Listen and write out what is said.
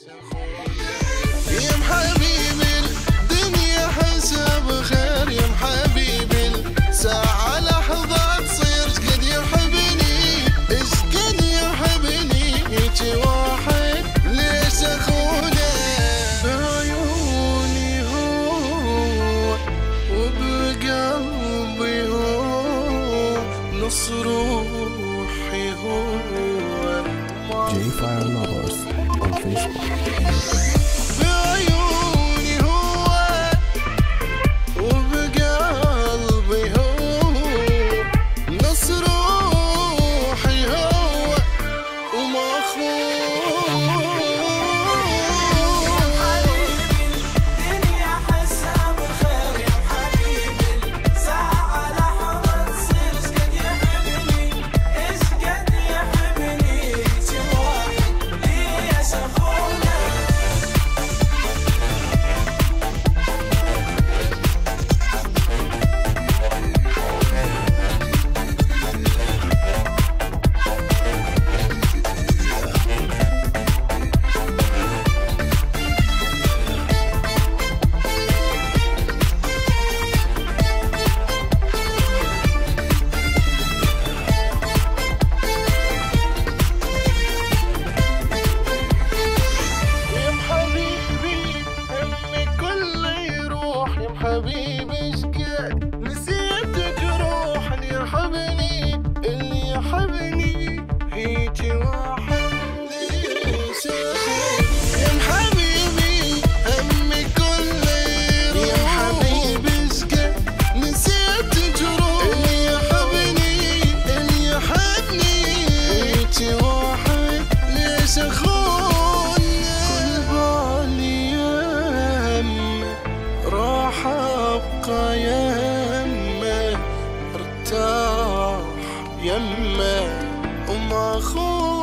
يا محبيبي الدنيا حساب خير، يا محبيبي الساعة لحظة تصير قد يحبني، ايش قد يحبني هيجي واحد ليش اخونه، بعيوني هو وبقلبي هو نص روحي هو. J-Fire Lovers on Facebook. بعيوني هو وبقلبي هو نص روحي هو ومخون. يا حبيبي الدنيا حساب خير، يا حبيبي الساعة لحظة تصير ايش قد يحبني، ايش قد يحبني هيجي واحد ليش اخونه. يا محبيبي همي كله يروح، يا محبيبي ايش قد نسيت جروح، اللي يحبني اللي يحبني هيجي واحد ليش اخون. يا محبيبي همي كله يروح، يا محبيبي ايش قد نسيت جروح، اللي يحبني اللي يحبني هيجي واحد ليش اخون. راح ابقى يمه ارتاح يمه وما اخون.